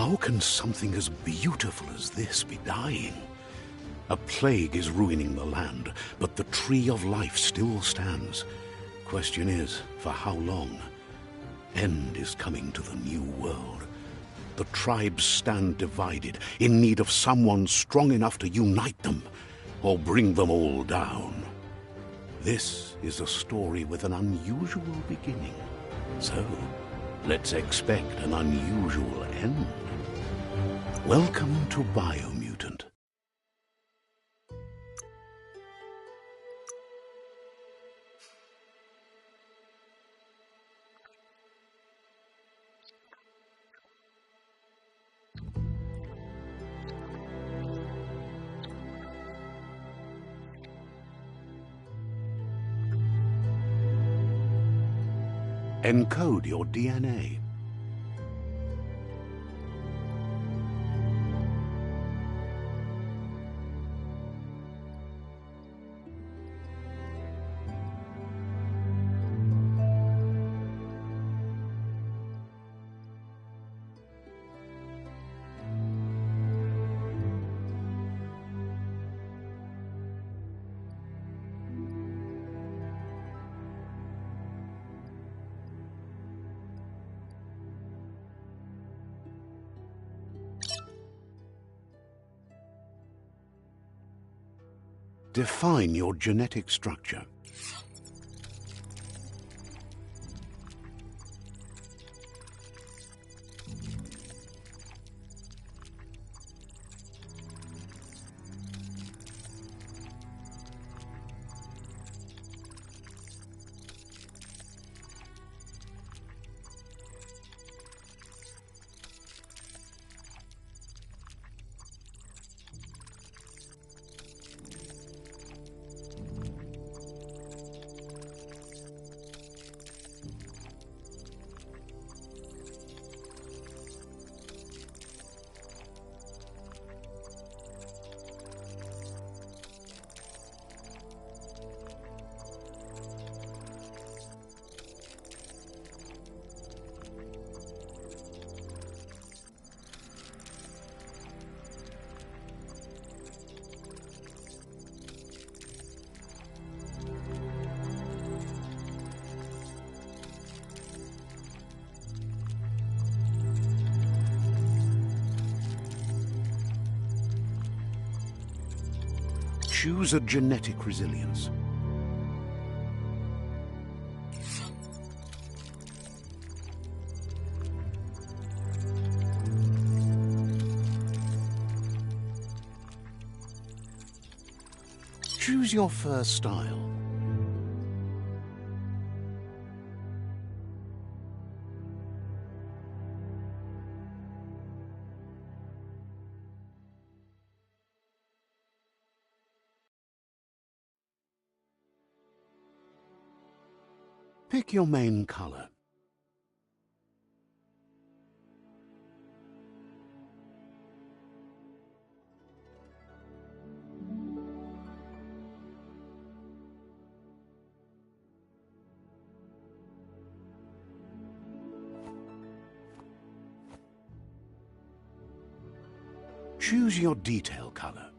How can something as beautiful as this be dying? A plague is ruining the land, but the tree of life still stands. Question is, for how long? End is coming to the new world. The tribes stand divided, in need of someone strong enough to unite them, or bring them all down. This is a story with an unusual beginning. So, let's expect an unusual end. Welcome to Biomutant. Encode your DNA. Define your genetic structure. Choose a genetic resilience. Choose your first style. Pick your main color. Choose your detail color.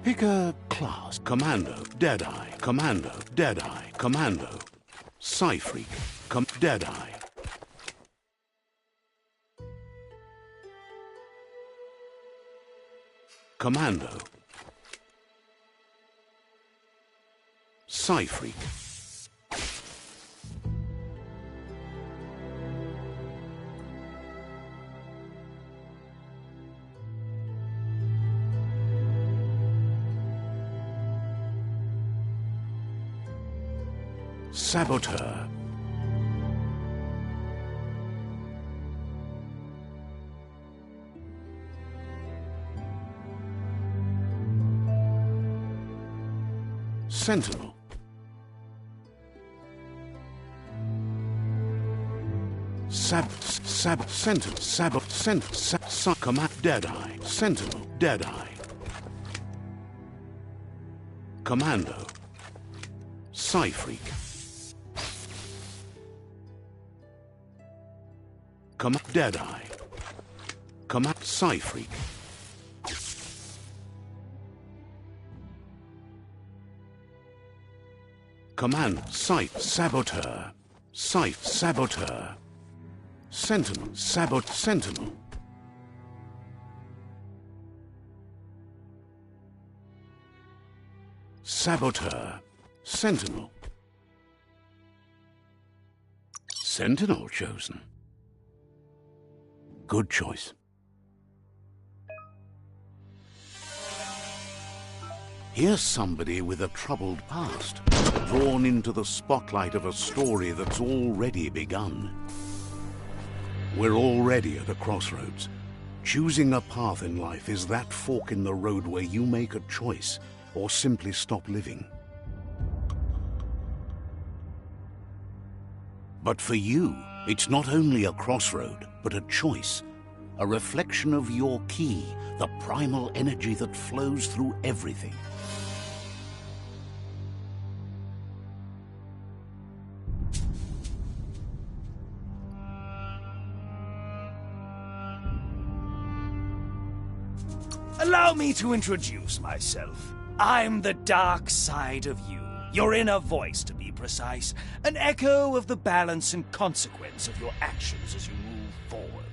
Pick a class. Commando, Deadeye, Commando, Deadeye, Commando. Psy-Freak, Deadeye. Commando. Psy-Freak. Saboteur. Sentinel. Command. Deadeye. Sentinel. Deadeye. Commando. Psy-Freak. Deadeye. Command. Psy-Freak. Command. Sight. Saboteur. Sight. Saboteur. Sentinel. Sentinel. Saboteur. Sentinel. Sentinel chosen. Good choice. Here's somebody with a troubled past, drawn into the spotlight of a story that's already begun. We're already at a crossroads. Choosing a path in life is that fork in the road where you make a choice or simply stop living. But for you, it's not only a crossroad, but a choice. A reflection of your key, the primal energy that flows through everything. Allow me to introduce myself. I'm the dark side of you. Your inner voice, to be precise. An echo of the balance and consequence of your actions as you move forward.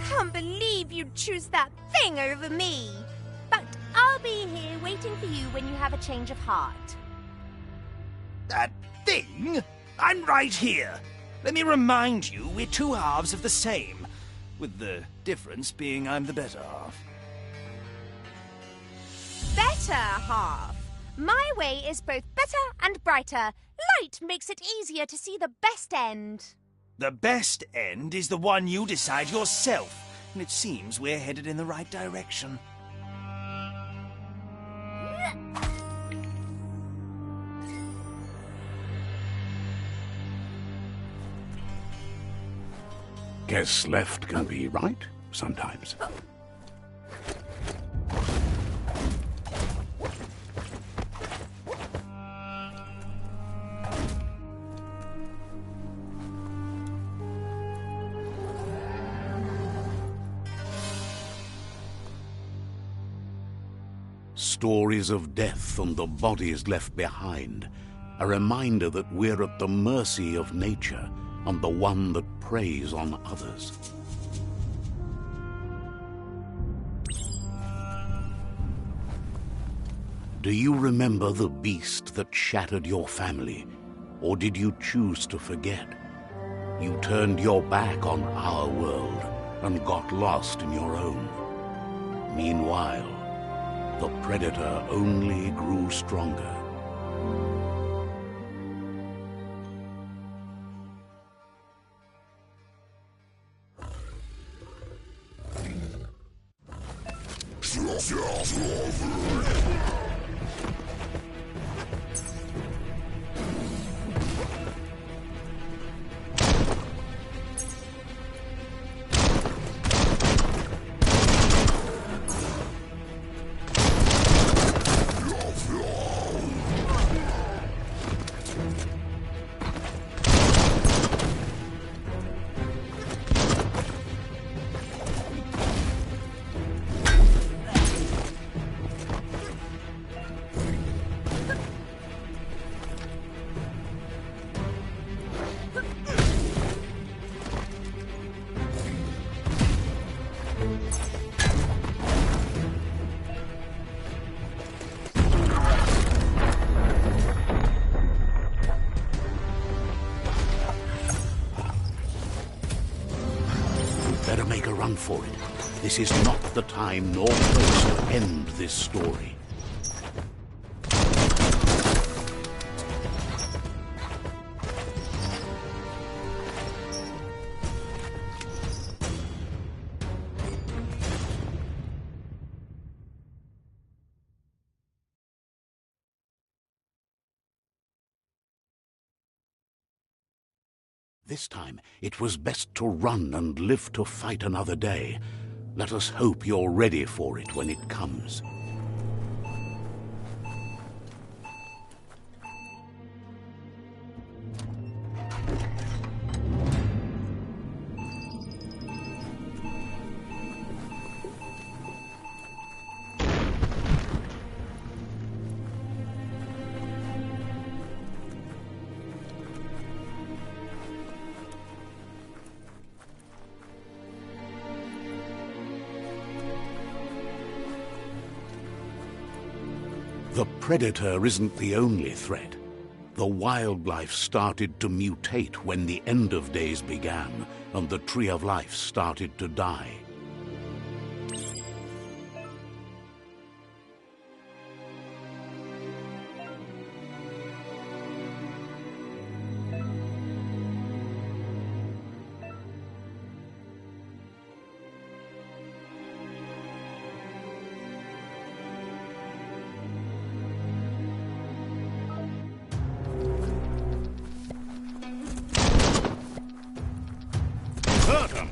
Can't believe you'd choose that thing over me. But I'll be here waiting for you when you have a change of heart. That thing? I'm right here. Let me remind you, we're two halves of the same, with the difference being I'm the better half. Better half? My way is both better and brighter. Light makes it easier to see the best end. The best end is the one you decide yourself, and it seems we're headed in the right direction. Guess left can be right sometimes. Stories of death and the bodies left behind. A reminder that we're at the mercy of nature and the one that preys on others. Do you remember the beast that shattered your family? Or did you choose to forget? You turned your back on our world and got lost in your own. Meanwhile, the predator only grew stronger. Better make a run for it. This is not the time nor place to end this story. This time, it was best to run and live to fight another day. Let us hope you're ready for it when it comes. The predator isn't the only threat. The wildlife started to mutate when the end of days began, and the Tree of Life started to die. Hurt him!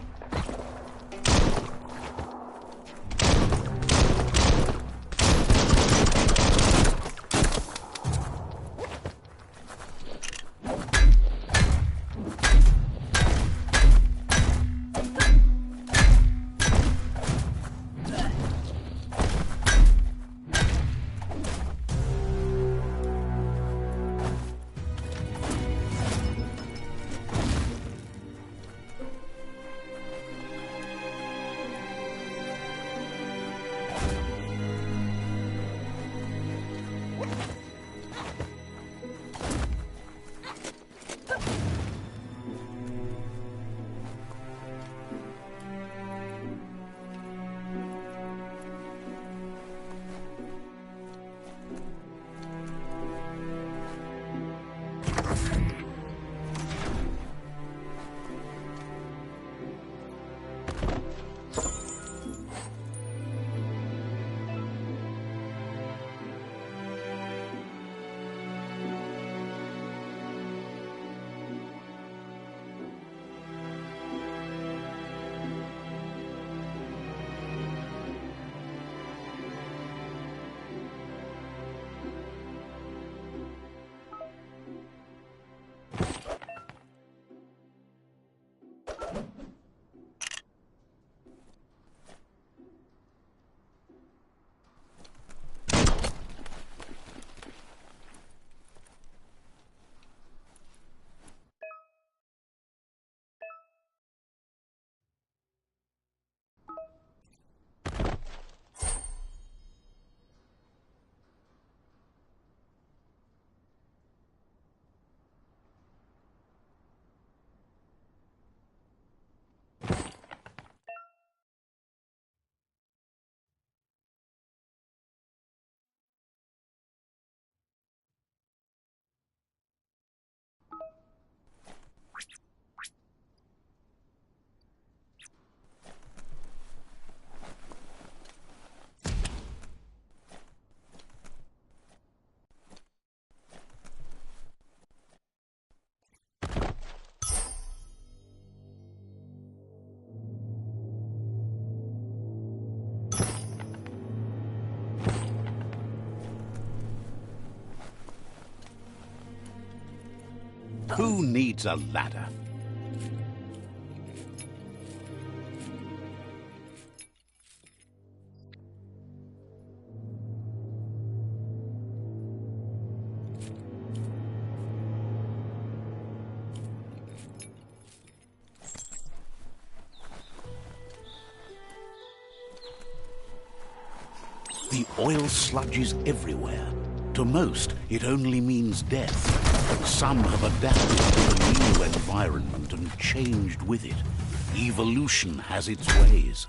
Who needs a ladder? The oil sludges everywhere. To most, it only means death. Some have adapted to the new environment and changed with it. Evolution has its ways.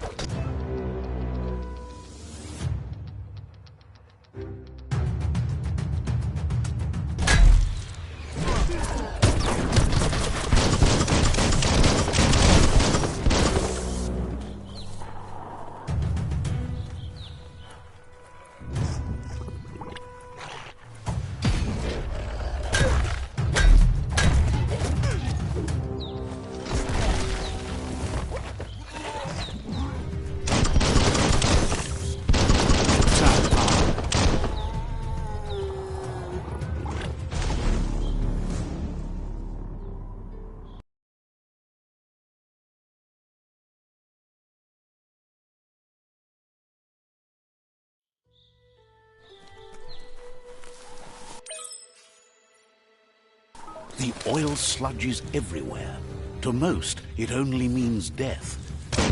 The oil sludges everywhere. To most, it only means death.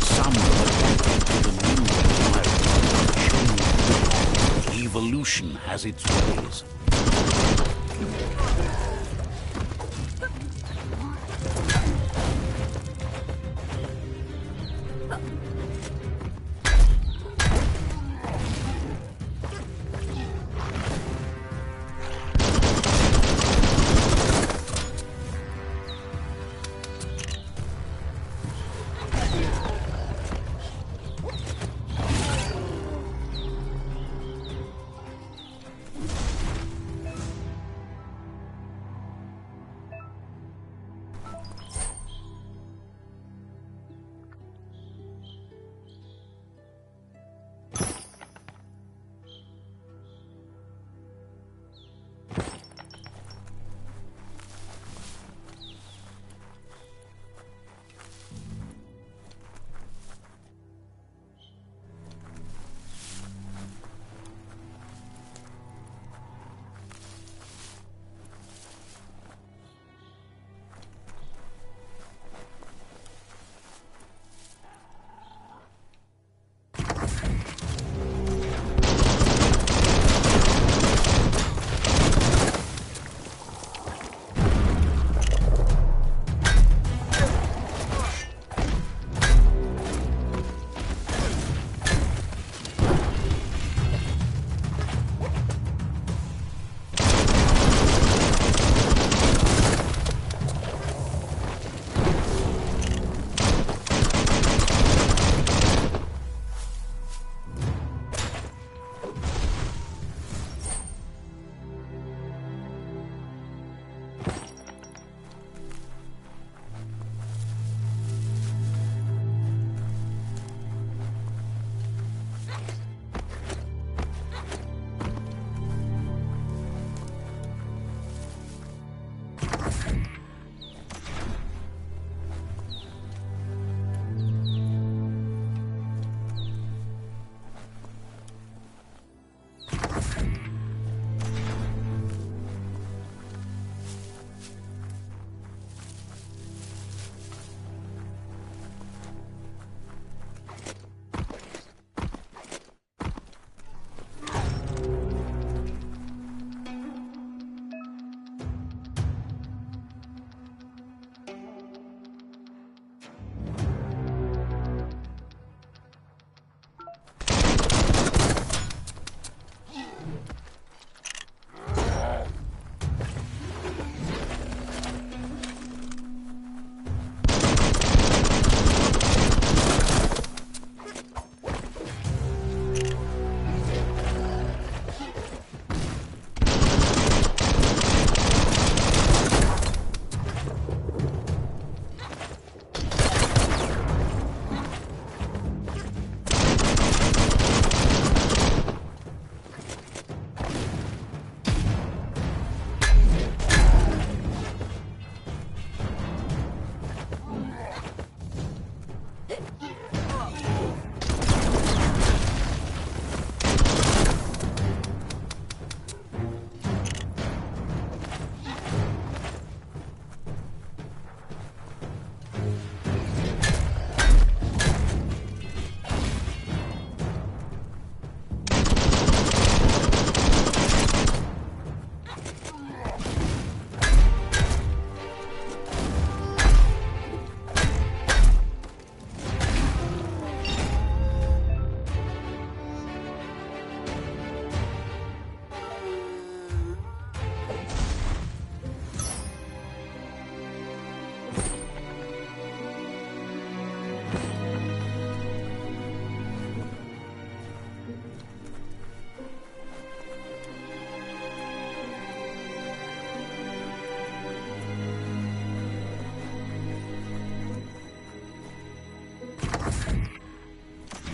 Some are adapted to the new environment. Evolution has its ways.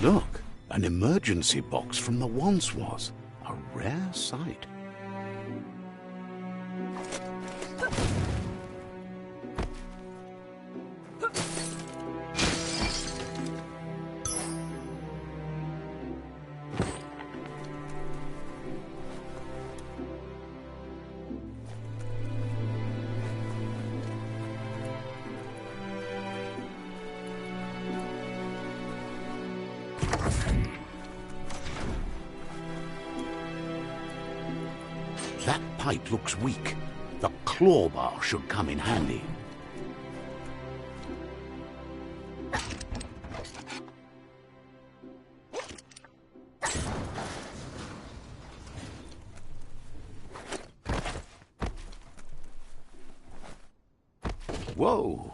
Look, an emergency box from the once was. A rare sight. That pipe looks weak. The claw bar should come in handy. Whoa!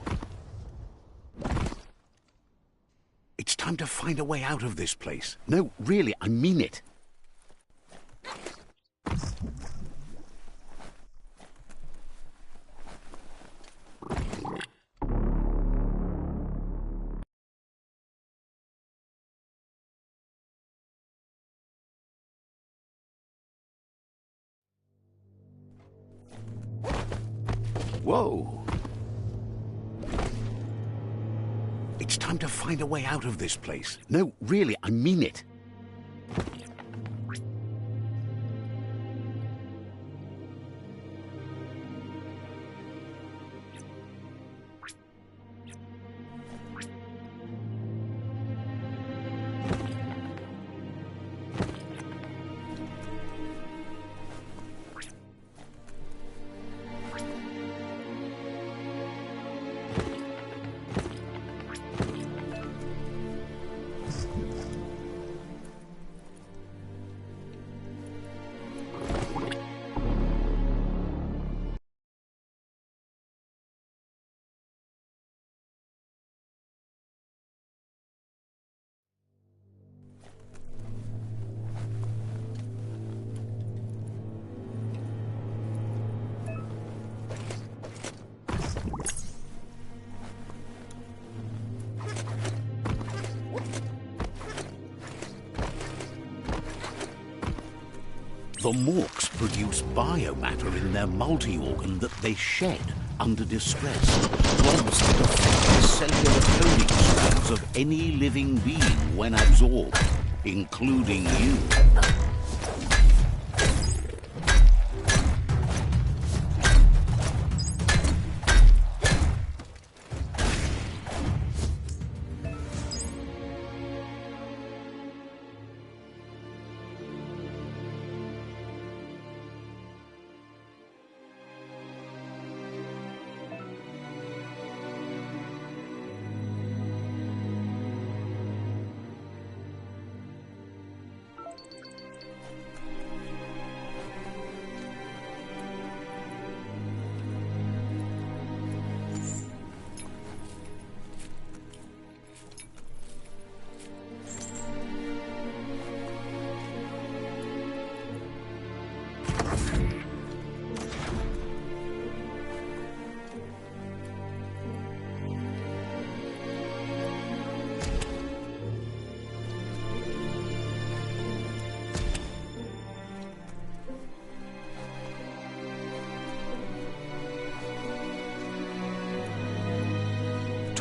It's time to find a way out of this place. No, really, I mean it. Whoa! It's time to find a way out of this place. No, really, I mean it. The morks produce biomatter in their multi-organ that they shed under distress, prompts that affect the cellular coding strands of any living being when absorbed, including you.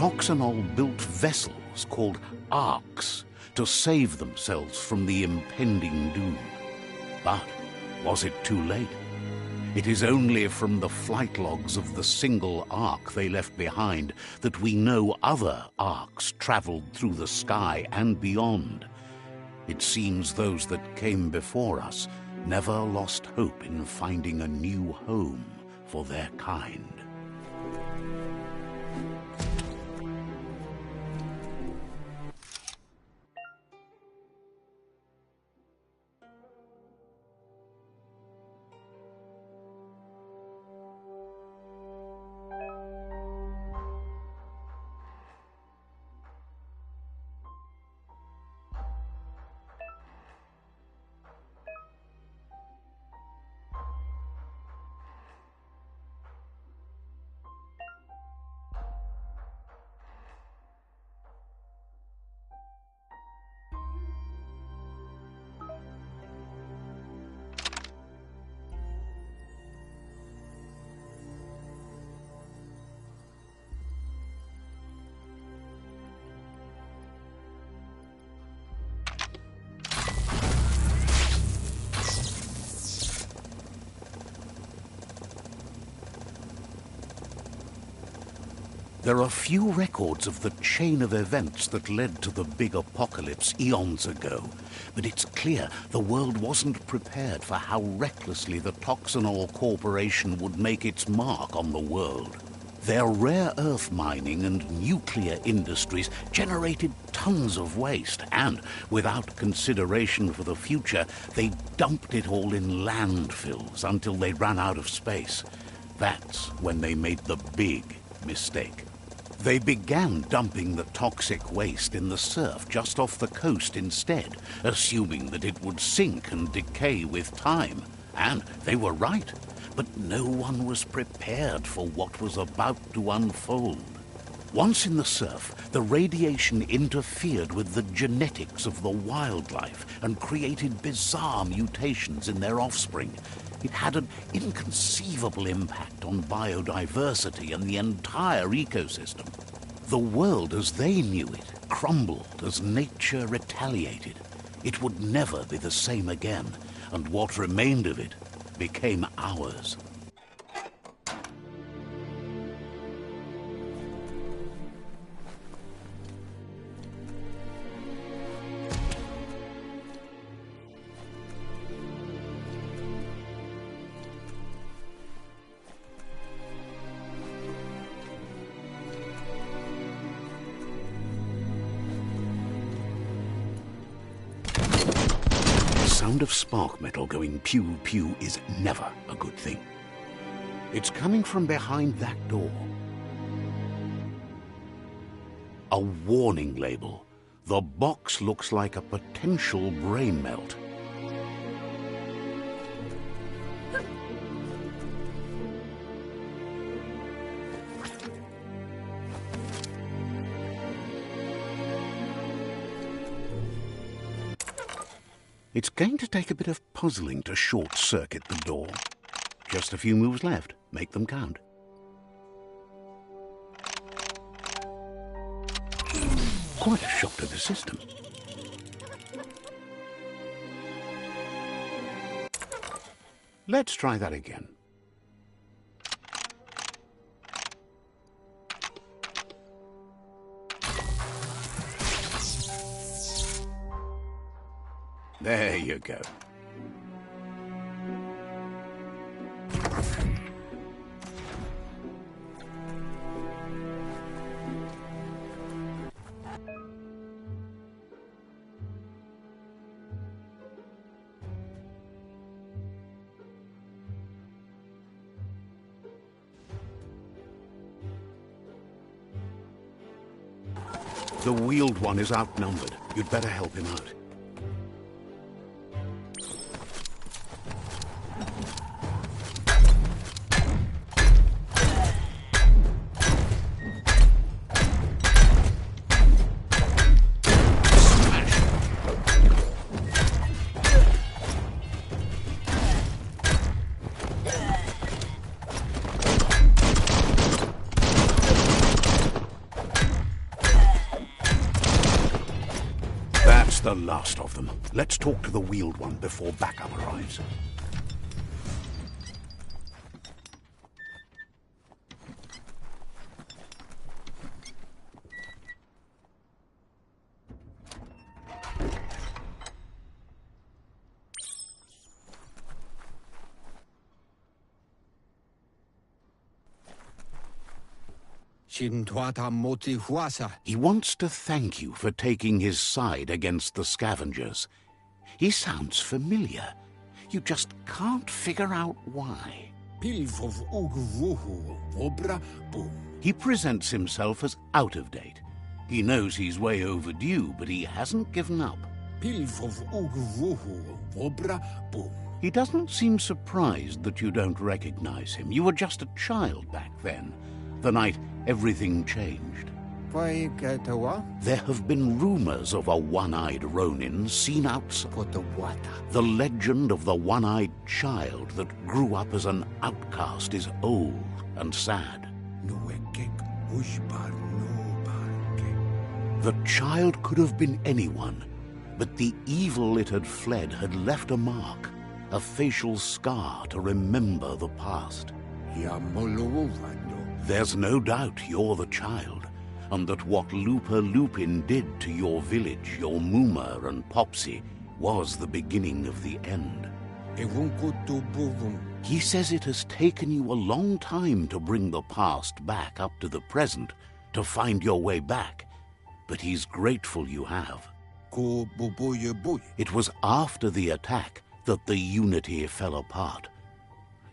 Toxanol built vessels called arks to save themselves from the impending doom. But was it too late? It is only from the flight logs of the single ark they left behind that we know other arks traveled through the sky and beyond. It seems those that came before us never lost hope in finding a new home for their kind. There are few records of the chain of events that led to the big apocalypse eons ago, but it's clear the world wasn't prepared for how recklessly the Toxanol Corporation would make its mark on the world. Their rare earth mining and nuclear industries generated tons of waste, and, without consideration for the future, they dumped it all in landfills until they ran out of space. That's when they made the big mistake. They began dumping the toxic waste in the surf just off the coast instead, assuming that it would sink and decay with time. And they were right. But no one was prepared for what was about to unfold. Once in the surf, the radiation interfered with the genetics of the wildlife and created bizarre mutations in their offspring. It had an inconceivable impact on biodiversity and the entire ecosystem. The world as they knew it crumbled as nature retaliated. It would never be the same again, and what remained of it became ours. The sound of spark metal going pew-pew is never a good thing. It's coming from behind that door. A warning label. The box looks like a potential brain melt. It's going to take a bit of puzzling to short-circuit the door. Just a few moves left. Make them count. Quite a shock to the system. Let's try that again. There you go. The wheeled one is outnumbered. You'd better help him out. The last of them. Let's talk to the wheeled one before backup arrives. He wants to thank you for taking his side against the scavengers. He sounds familiar. You just can't figure out why. He presents himself as out of date. He knows he's way overdue, but he hasn't given up. He doesn't seem surprised that you don't recognize him. You were just a child back then, the night everything changed. There have been rumors of a one-eyed Ronin seen outside. The legend of the one-eyed child that grew up as an outcast is old and sad. The child could have been anyone, but the evil it had fled had left a mark, a facial scar to remember the past. There's no doubt you're the child, and that what Looper Lupin did to your village, your Mooma and Popsy, was the beginning of the end. He says it has taken you a long time to bring the past back up to the present, to find your way back, but he's grateful you have. It was after the attack that the unity fell apart.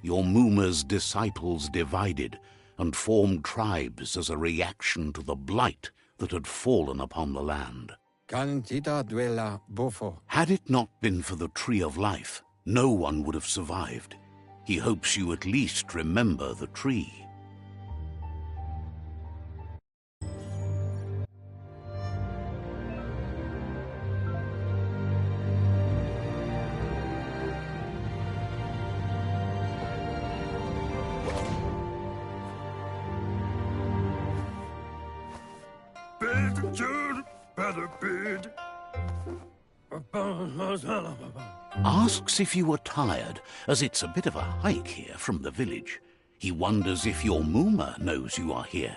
Your Mooma's disciples divided and formed tribes as a reaction to the blight that had fallen upon the land. Had it not been for the Tree of Life, no one would have survived. He hopes you at least remember the tree. Asks if you were tired, as it's a bit of a hike here from the village. He wonders if your Mooma knows you are here.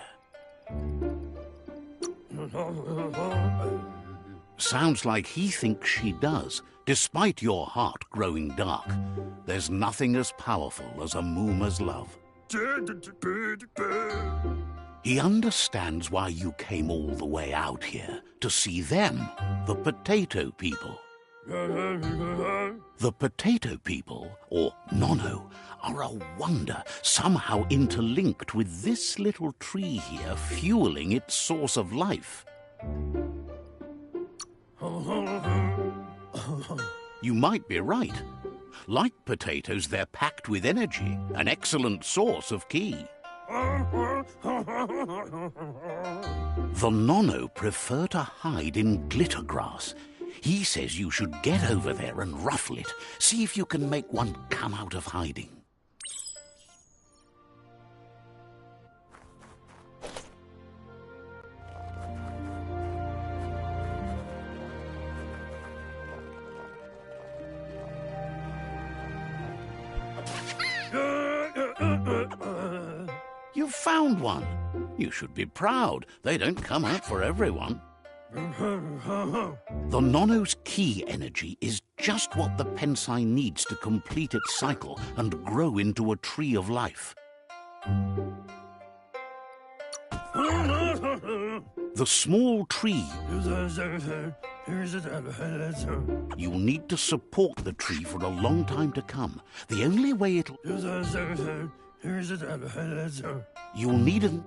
Sounds like he thinks she does, despite your heart growing dark. There's nothing as powerful as a Mooma's love. He understands why you came all the way out here, to see them, the Potato People. The Potato People, or Nono, are a wonder, somehow interlinked with this little tree here, fueling its source of life. You might be right. Like potatoes, they're packed with energy, an excellent source of ki. The Nono prefer to hide in glitter grass. He says you should get over there and ruffle it. See if you can make one come out of hiding. You found one. You should be proud. They don't come out for everyone. The Nono's ki energy is just what the Ps5 needs to complete its cycle and grow into a tree of life. The small tree. You'll need to support the tree for a long time to come. The only way it'll... You'll need an...